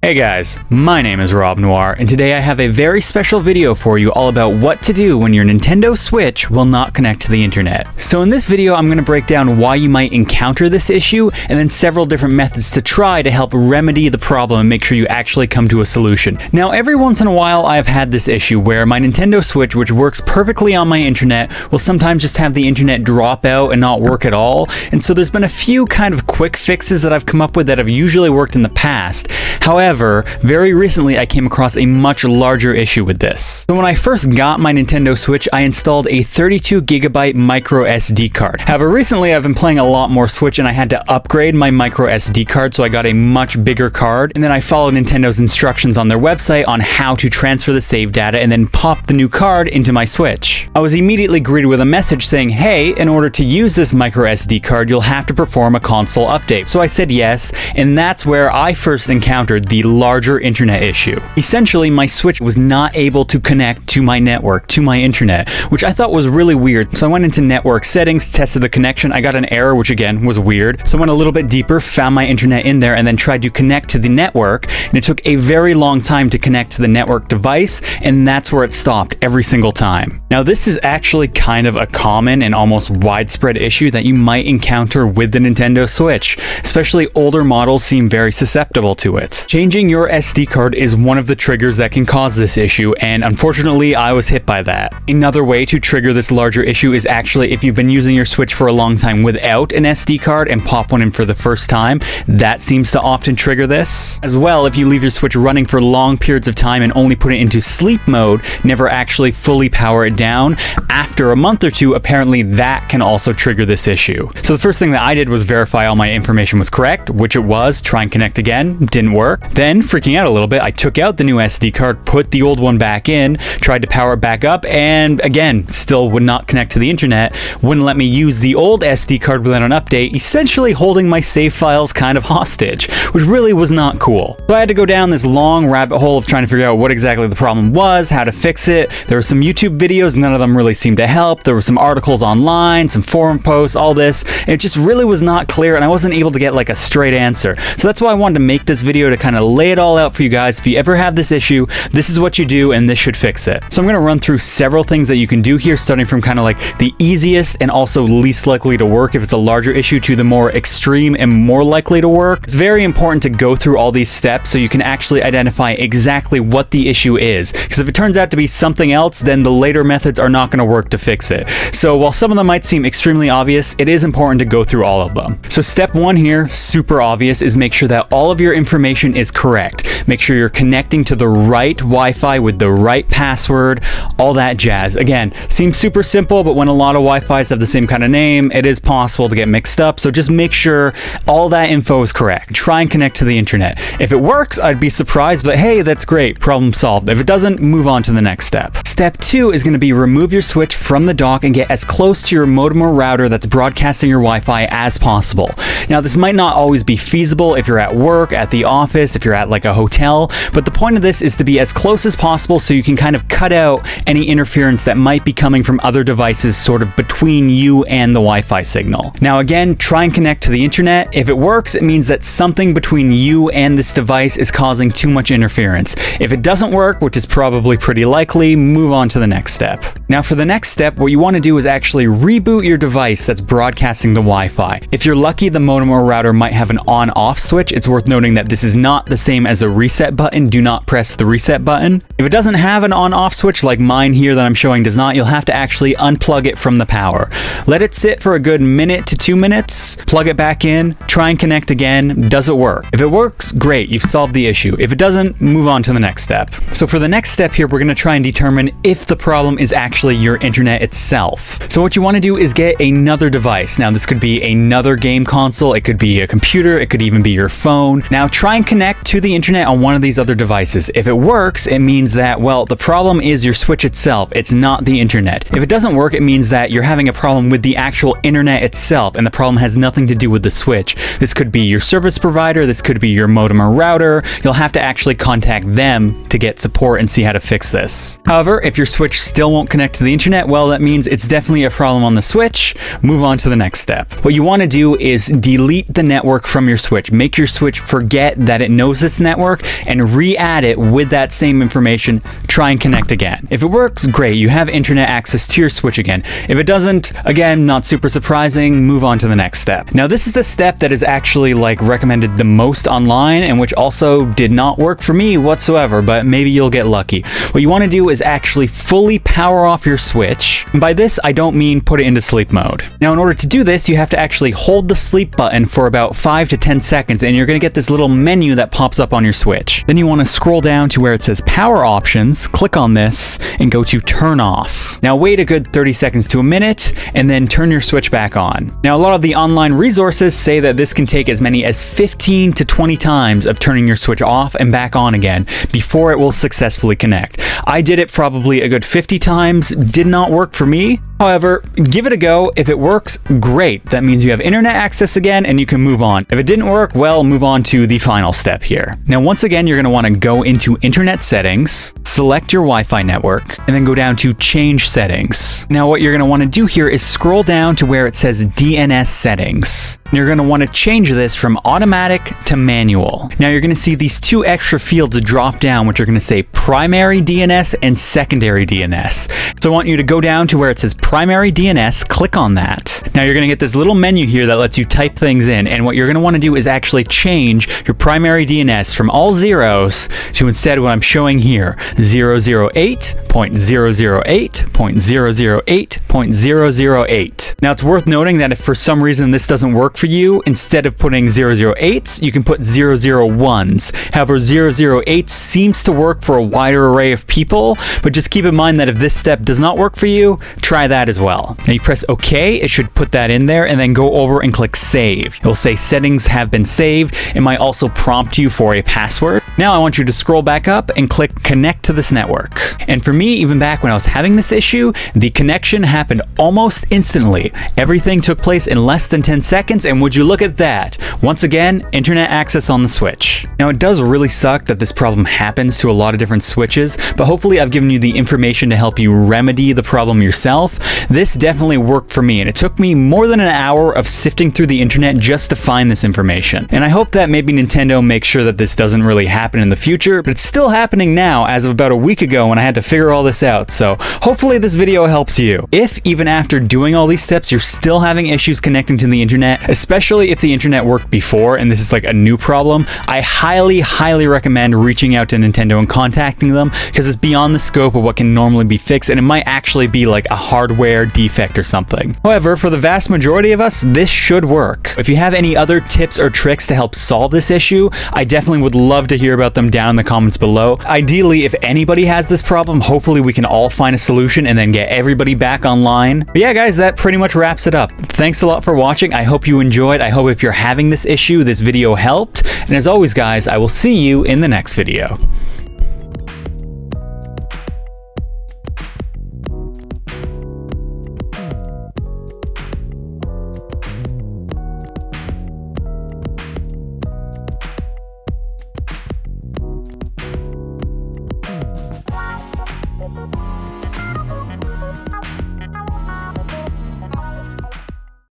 Hey guys, my name is Rob Noire, and today I have a very special video for you all about what to do when your Nintendo Switch will not connect to the internet. So in this video, I'm going to break down why you might encounter this issue, and then several different methods to try to help remedy the problem and make sure you actually come to a solution. Now, every once in a while, I've had this issue where my Nintendo Switch, which works perfectly on my internet, will sometimes just have the internet drop out and not work at all. And so there's been a few kind of quick fixes that I've come up with that have usually worked in the past. However, very recently I came across a much larger issue with this. So when I first got my Nintendo Switch, I installed a 32GB MicroSD card. However, recently I've been playing a lot more Switch and I had to upgrade my MicroSD card, so I got a much bigger card, and then I followed Nintendo's instructions on their website on how to transfer the save data and then pop the new card into my Switch. I was immediately greeted with a message saying, hey, in order to use this MicroSD card, you'll have to perform a console update. So I said yes, and that's where I first encountered the larger internet issue. Essentially, my Switch was not able to connect to my network, to my internet, which I thought was really weird. So I went into network settings, tested the connection. I got an error, which again was weird. So I went a little bit deeper, found my internet in there, and then tried to connect to the network. And it took a very long time to connect to the network device, and that's where it stopped every single time. Now, this is actually kind of a common and almost widespread issue that you might encounter with the Nintendo Switch. Especially older models seem very susceptible to it. Changing your SD card is one of the triggers that can cause this issue, and unfortunately I was hit by that. Another way to trigger this larger issue is actually if you've been using your Switch for a long time without an SD card and pop one in for the first time. That seems to often trigger this. As well, if you leave your Switch running for long periods of time and only put it into sleep mode, never actually fully power it down, after a month or two, apparently that can also trigger this issue. So the first thing that I did was verify all my information was correct, which it was. Try and connect again, didn't work. Then, freaking out a little bit, I took out the new SD card, put the old one back in, tried to power it back up, and again, still would not connect to the internet, wouldn't let me use the old SD card without an update, essentially holding my save files kind of hostage, which really was not cool. So I had to go down this long rabbit hole of trying to figure out what exactly the problem was, how to fix it. There were some YouTube videos, none of them really seemed to help. There were some articles online, some forum posts, all this, and it just really was not clear, and I wasn't able to get like a straight answer. So that's why I wanted to make this video, to kind of lay it all out for you guys. If you ever have this issue, this is what you do, and this should fix it. So I'm going to run through several things that you can do here, starting from kind of like the easiest and also least likely to work if it's a larger issue to the more extreme and more likely to work. It's very important to go through all these steps so you can actually identify exactly what the issue is, because if it turns out to be something else, then the later methods are not going to work to fix it. So while some of them might seem extremely obvious, it is important to go through all of them. So step one here, super obvious, is make sure that all of your information is correct. Make sure you're connecting to the right Wi-Fi with the right password, all that jazz. Again, seems super simple, but when a lot of Wi-Fis have the same kind of name, it is possible to get mixed up. So just make sure all that info is correct. Try and connect to the internet. If it works, I'd be surprised, but hey, that's great. Problem solved. If it doesn't, move on to the next step. Step two is going to be remove your Switch from the dock and get as close to your modem or router that's broadcasting your Wi-Fi as possible. Now, this might not always be feasible if you're at work, at the office, if you're at like a hotel, but the point of this is to be as close as possible so you can kind of cut out any interference that might be coming from other devices sort of between you and the Wi-Fi signal. Now again, try and connect to the internet. If it works, it means that something between you and this device is causing too much interference. If it doesn't work, which is probably pretty likely, move on to the next step. Now for the next step, what you want to do is actually reboot your device that's broadcasting the Wi-Fi. If you're lucky, the modem or router might have an on-off switch. It's worth noting that this is not the same as a reset button. Do not press the reset button. If it doesn't have an on-off switch like mine here that I'm showing does not, you'll have to actually unplug it from the power. Let it sit for a good minute to 2 minutes, plug it back in, try and connect again. Does it work? If it works, great, you've solved the issue. If it doesn't, move on to the next step. So for the next step here, we're going to try and determine if the problem is actually your internet itself. So what you want to do is get another device. Now this could be another game console, it could be a computer, it could even be your phone. Now try and connect to the internet on one of these other devices. If it works, it means that, well, the problem is your Switch itself. It's not the internet. If it doesn't work, it means that you're having a problem with the actual internet itself, and the problem has nothing to do with the Switch. This could be your service provider, this could be your modem or router. You'll have to actually contact them to get support and see how to fix this. However, if your Switch still won't connect to the internet, well, that means it's definitely a problem on the Switch. Move on to the next step. What you want to do is delete the network from your Switch. Make your Switch forget that it knows close this network and re-add it with that same information. Try and connect again. If it works, great, you have internet access to your switch again. If it doesn't, again, not super surprising, move on to the next step. Now, this is the step that is actually like recommended the most online and which also did not work for me whatsoever, but maybe you'll get lucky. What you want to do is actually fully power off your switch. And by this, I don't mean put it into sleep mode. Now, in order to do this, you have to actually hold the sleep button for about 5 to 10 seconds, and you're going to get this little menu that pops up on your switch. Then you want to scroll down to where it says power options, click on this, and go to turn off. Now, wait a good 30 seconds to a minute, and then turn your switch back on. Now, a lot of the online resources say that this can take as many as 15 to 20 times of turning your switch off and back on again before it will successfully connect. I did it probably a good 50 times, did not work for me. However, give it a go. If it works, great. That means you have internet access again and you can move on. If it didn't work, well, move on to the final step here. Now, once again, you're going to want to go into internet settings, select your Wi-Fi network, and then go down to change settings. Now, what you're going to want to do here is scroll down to where it says DNS settings. You're going to want to change this from automatic to manual. Now, you're going to see these two extra fields drop down, which are going to say primary DNS and secondary DNS. So I want you to go down to where it says primary DNS, click on that. Now, you're going to get this little menu here that lets you type things in. And what you're going to want to do is actually change your primary DNS from all zeros to instead what I'm showing here, 008.008.008.008. Now, it's worth noting that if for some reason this doesn't work for you, instead of putting 008s, you can put 001s. However, 008 seems to work for a wider array of people, but just keep in mind that if this step does not work for you, try that as well. Now you press OK, it should put that in there, and then go over and click Save. It'll say settings have been saved. It might also prompt you for a password. Now I want you to scroll back up and click Connect to this network. And for me, even back when I was having this issue, the connection happened almost instantly. Everything took place in less than 10 seconds, and would you look at that? Once again, internet access on the switch. Now, it does really suck that this problem happens to a lot of different switches, but hopefully I've given you the information to help you remedy the problem yourself. This definitely worked for me, and it took me more than an hour of sifting through the internet just to find this information. And I hope that maybe Nintendo makes sure that this doesn't really happen in the future, but it's still happening now as of about a week ago when I had to figure all this out. So hopefully this video helps you. If even after doing all these steps, you're still having issues connecting to the internet, especially if the internet worked before and this is like a new problem, I highly recommend reaching out to Nintendo and contacting them, because it's beyond the scope of what can normally be fixed, and it might actually be like a hardware defect or something. However, for the vast majority of us, this should work. If you have any other tips or tricks to help solve this issue, I definitely would love to hear about them down in the comments below. Ideally, if anybody has this problem, hopefully we can all find a solution and then get everybody back online. But yeah, guys, that pretty much wraps it up. Thanks a lot for watching. I hope you enjoyed. I hope if you're having this issue, this video helped. And as always, guys, I will see you in the next video.